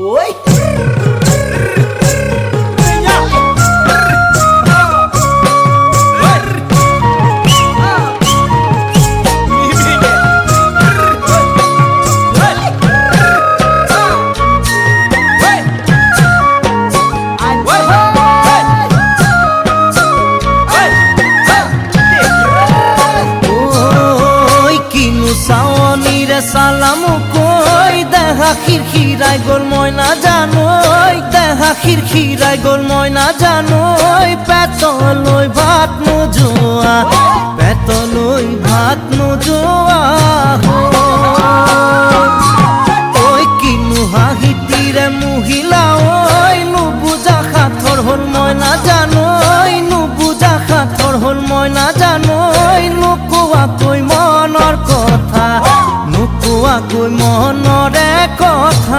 ওই সালাম কই দেখা খিরখিরাই গোল ময়না জানোই দেখা খিরখিরাই গোল ময়না জানোই পেতলই ভাত নোজোয়া পেতলই ভাত নোজোয়া ওই কিনু হাহিতিরে মহিলা